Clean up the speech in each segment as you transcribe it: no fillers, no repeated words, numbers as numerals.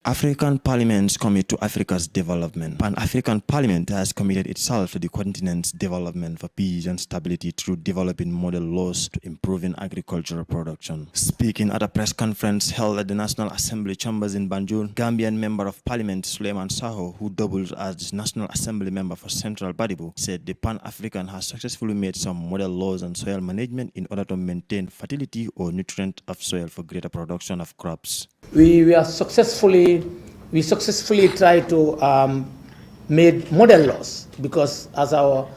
African parliaments commit to Africa's development. Pan-African Parliament has committed itself to the continent's development for peace and stability through developing model laws to improving agricultural production. Speaking at a press conference held at the National Assembly chambers in Banjul, Gambian Member of Parliament Suleiman Saho, who doubles as the National Assembly member for Central Badibu, said the Pan-African has successfully made some model laws on soil management in order to maintain fertility or nutrient of soil for greater production of crops. We successfully tried to make model laws because, as our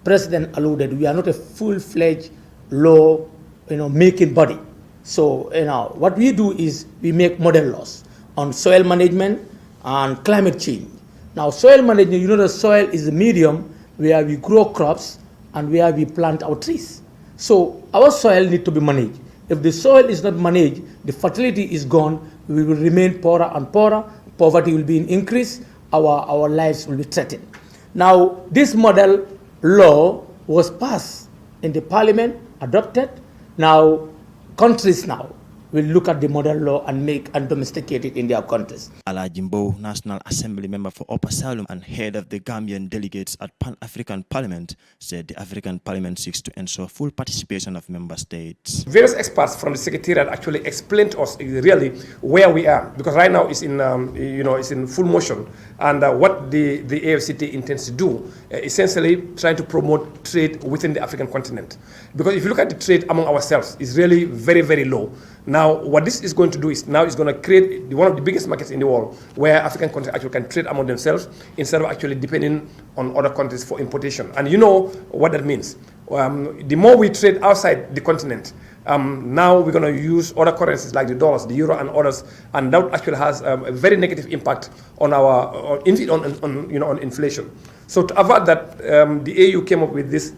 president alluded, we are not a full-fledged law, making body. So, what we do is we make model laws on soil management and climate change. Now, soil management, the soil is the medium where we grow crops and where we plant our trees. So, our soil needs to be managed. If the soil is not managed, the fertility is gone, we will remain poorer and poorer, poverty will be in increase, our lives will be threatened. Now, this model law was passed in the parliament, adopted. Now, countries now will look at the model law and make and domesticate it in their countries. Alajimbo, National Assembly member for Upper Salum and head of the Gambian delegates at Pan-African Parliament, said the African Parliament seeks to ensure full participation of member states. Various experts from the Secretariat actually explained to us really where we are, because right now it's in it's in full motion, and what the AFCT intends to do, essentially trying to promote trade within the African continent. Because if you look at the trade among ourselves, it's really very, very low. Now, what this is going to do is it's going to create one of the biggest markets in the world where African countries actually can trade among themselves instead of actually depending on other countries for importation. And you know what that means. The more we trade outside the continent, now we're going to use other currencies like the dollars, the euro, and others, and that actually has a very negative impact on our on inflation. So to avoid that, the AU came up with this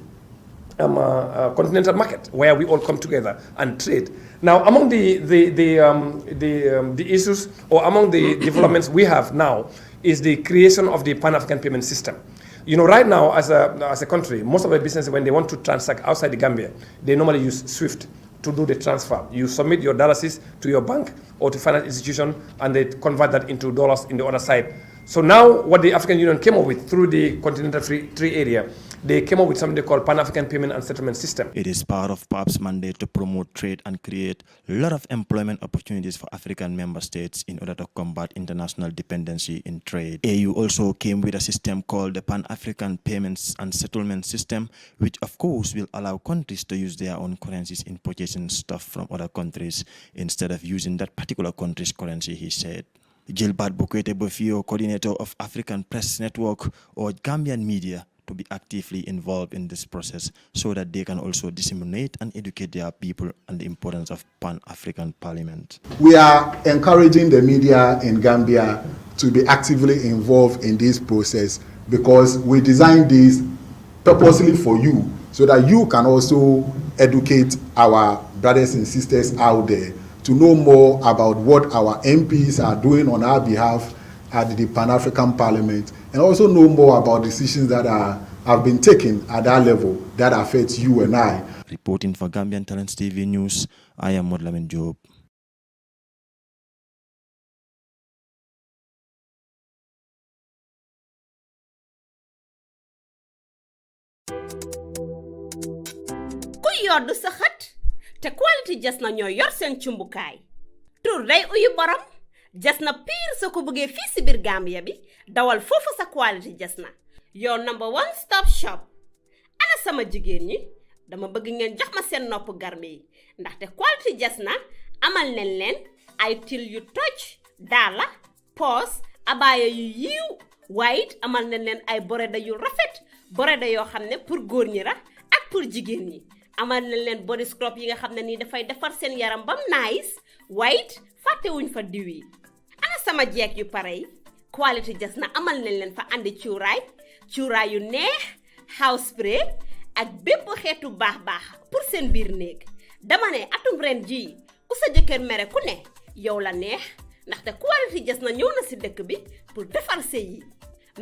continental market where we all come together and trade. Now, among the issues or among the developments we have now is the creation of the Pan-African payment system. Right now as a country, most of the businesses, when they want to transact outside the Gambia, they normally use SWIFT to do the transfer. You submit your dollars to your bank or to financial institution, and they convert that into dollars in the other side. So now what the African Union came up with through the Continental Free Trade Area, they came up with something they call Pan-African Payment and Settlement System. It is part of PAP's mandate to promote trade and create a lot of employment opportunities for African member states in order to combat international dependency in trade. AU also came with a system called the Pan-African Payments and Settlement System, which of course will allow countries to use their own currencies in purchasing stuff from other countries instead of using that particular country's currency, he said. Gilbert Bokwete Bofio, coordinator of African Press Network, urged Gambian media to be actively involved in this process so that they can also disseminate and educate their people on the importance of Pan-African Parliament. We are encouraging the media in Gambia to be actively involved in this process because we designed this purposely for you so that you can also educate our brothers and sisters out there to know more about what our MPs are doing on our behalf at the Pan-African Parliament, and also know more about decisions that have been taken at that level that affect you and I. Reporting for Gambian Talents TV News, I am Modlamin Job. Yoddu sa xat te quality Jasna ñoo yor seen cumbukaay tur day uyu borom Jasna pire soo ko bëggee fii si biir Gambia bi dawal foofu sa quality Jasna your number one stop shop. Ana sama jigéen ñi dama bëgg ngeen jox ma seen nopp garme yi ndaxte quality Jasna amal nañ leen ay til yu toj daala poos abaaya yu yiiw waaye it amal nañ leen ay boreda yu rafet boreda yoo xam ne pour góor ñi la ak pour jigéen ñi. Amal nañ leen body scrub yi nga xam ne nii dafay defar seen yaram bam nice white fàtte wuñ fa diw yi ana sama jeeg yu pare yi quality Jasna amal nañ leen fa andi cuuraay yu neex house spray ak bépp xeetu baax pour seen biir néeg dama ne atum ren ji ku sa jëkkër mere ku ne yow la neex ndaxte quality Jasna ñëw na si dëkk bi pour defar sëy yi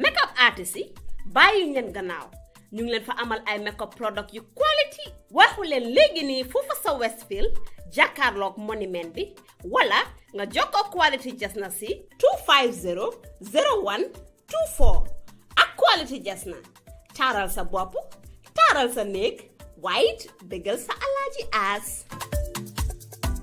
makeup artist yi bàyyi leen gannaaw ñu ngi leen fa amal ay makeup product yu quality waxu leen léegi nii foofu sa Westfield jàkkaarloog monument bi wala nga jokkoo Quality Jasna si 250 01 24 ak Quality Jasna taaral sa bopp taaral sa néeg waaye it bégal sa alaaji aas